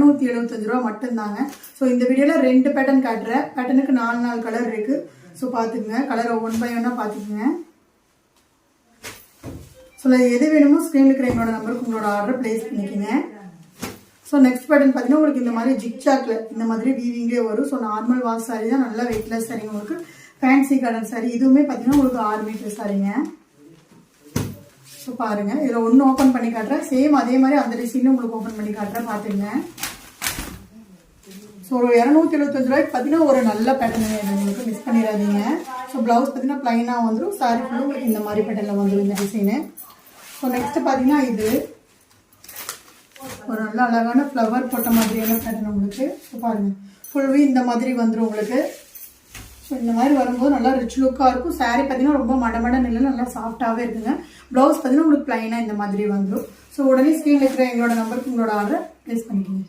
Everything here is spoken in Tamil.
275 ரூபா மட்டும்தாங்க. ஸோ இந்த வீடியோவில் 2 பேட்டர்ன் காட்டுறேன். பேட்டர்னுக்கு 4 கலர் இருக்குது. ஸோ பார்த்துக்குங்க, கலரை 1 by 1 பார்த்துக்குங்க. ஸோ எது வேணுமோ ஸ்க்ரீனில் இருக்கிற எங்களோட நம்பருக்கு உங்களோட ஆர்டர் பிளேஸ் பண்ணிக்கோங்க. ஸோ நெக்ஸ்ட் பேட்டர்ன் பார்த்தீங்கன்னா உங்களுக்கு இந்த மாதிரி ஜிக்சாக்ல இந்த மாதிரி வீவிங்கே வரும். ஸோ நார்மல் வாஷ் சாரி தான், நல்லா வெயிட்லெஸ் சாரிங்க. உங்களுக்கு ஃபேன்சி காட்டன் சாரி, இதுவுமே பார்த்தீங்கன்னா உங்களுக்கு 6 மீட்டர் சாரிங்க. ஸோ பாருங்க, இதில் ஒன்று ஓப்பன் பண்ணி காட்டுறேன். சேம் அதே மாதிரி அந்த டிசைனும் உங்களுக்கு ஓப்பன் பண்ணி காட்டுறேன், பார்த்துங்க. ஸோ 275 ரூபாய்க்கு பார்த்தீங்கன்னா ஒரு நல்ல பேட்டர்ன் உங்களுக்கு, மிஸ் பண்ணிடாதீங்க. ஸோ ப்ளவுஸ் பார்த்தீங்கன்னா ப்ளைனாக வந்துடும், சாரி ஃபுல்லாக உங்களுக்கு இந்த மாதிரி பேட்டர்னில் வந்துடும் இந்த டிசைனு. ஸோ நெக்ஸ்ட் பார்த்தீங்கன்னா இது ஒரு நல்ல அழகான ஃப்ளவர் போட்ட மாதிரியான பேட்டர்ன் உங்களுக்கு. ஸோ பாருங்கள், ஃபுல்வி இந்த மாதிரி வந்துடும் உங்களுக்கு. ஸோ இந்த மாதிரி வரும்போது நல்லா ரிச் லுக்காக இருக்கும். சாரீ பார்த்தீங்கன்னா ரொம்ப மடமடன்னு இல்லை, நல்லா சாஃப்டாகவே இருக்குங்க. ப்ளவுஸ் பார்த்தீங்கன்னா உங்களுக்கு ப்ளைனாக இந்த மாதிரி வந்துடும். ஸோ உடனே ஸ்க்ரீனில் இருக்கிற எங்களோட நம்பருக்கு உங்களோட ஆர்டர் ப்ளேஸ் பண்ணிக்கோங்க.